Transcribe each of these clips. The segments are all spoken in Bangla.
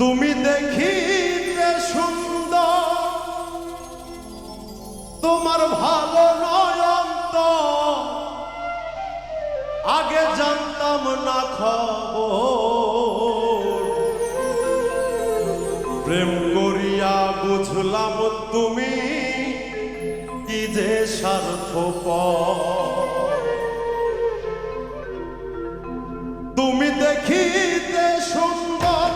তুমি দেখিতে সুন্দর, তোমার ভালো নয়ন তো আগে জানতাম না খবর। প্রেম করিয়া বুঝলাম তুমি কি যে স্বার্থপর। তুমি দেখিতে সুন্দর,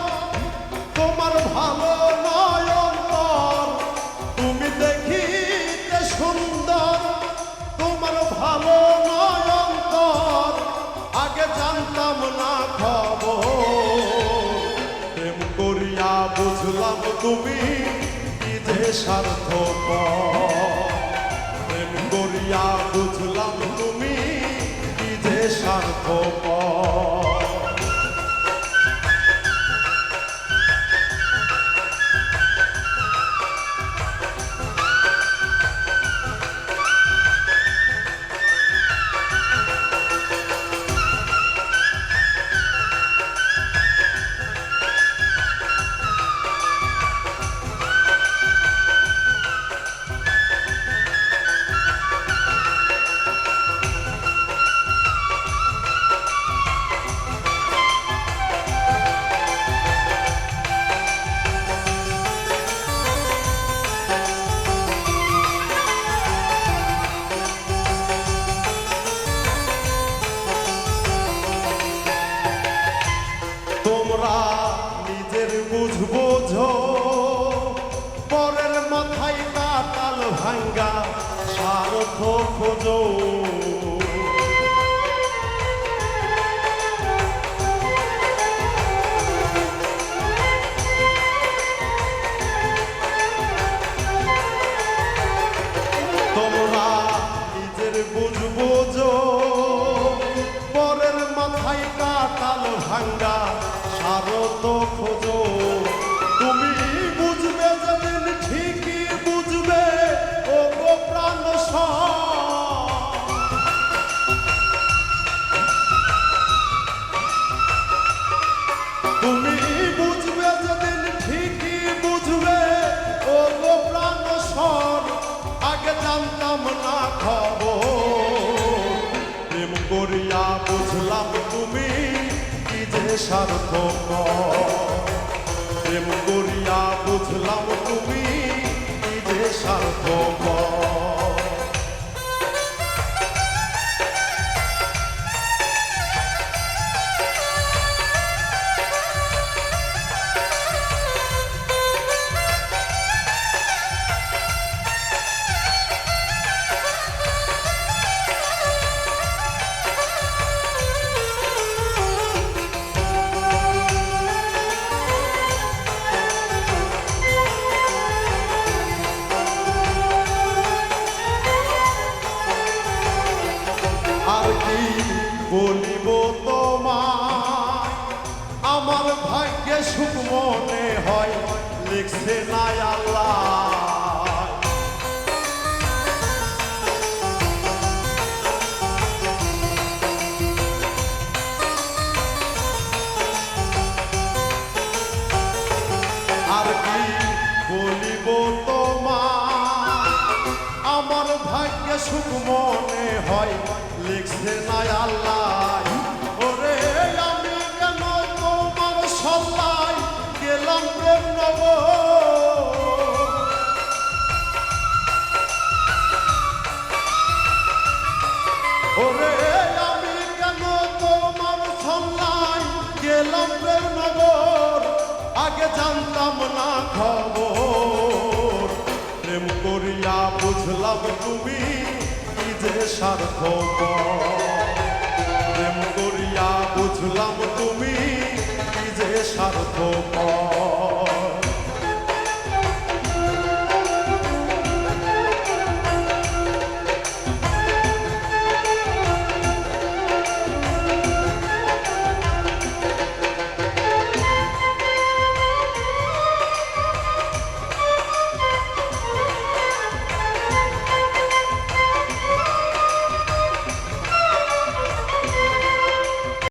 তোমার ভালো নয়ন তোর। তুমি দেখিতে সুন্দর, তোমার ভালো নয়ন তোর আগে জানতাম না খবর। প্রেম করিয়া বুঝলাম তুমি কি যে স্বার্থপর। প্রেম করিয়া বুঝলাম তুমি কি যে স্বার্থপর। তোমরা নিজের বুঝবো ঝো, পরের মাথায় কাটাল ভাঙ্গা স্বার্থ খোঁজো। তোমরা নিজের বুঝবো ঝো, পরের মাথায় কাটাল ভাঙ্গা স্বার্থ খোঁজো। তুমি বুঝবে যেদিন ঠিকই বুঝবে ও গো প্রাণ তুমি বুঝবে যেদিন ঠিকই বুঝবে ও গো প্রাণ সর। আগে জানতাম না খবর। প্রেম করিয়া বুঝলাম তুমি কি যে স্বার্থপর। প্রেম করিয়া বুঝলাম তুমি কি যে স্বার্থপর। আর কি বলিব তোমায়, আমার ভাগ্যে সুখ মনে হয় লিখছে না আল্লাহ। আর কি বলিব তোমায়, আমার ভাগ্যে সুখ মনে হয় লিখছে না আল্লাহ। ওরে আমি কেন তোমার সল্লাই গেলাম প্রেম নগর। ওরে আমি কেন তোমার সল্লাই গেলাম প্রেম নগর। আগে জানতাম না খবর। প্রেম করিয়া বুঝলাম তুমি কি যে স্বার্থপর। প্রেম করিয়া বুঝলাম তুমি কি যে স্বার্থপর।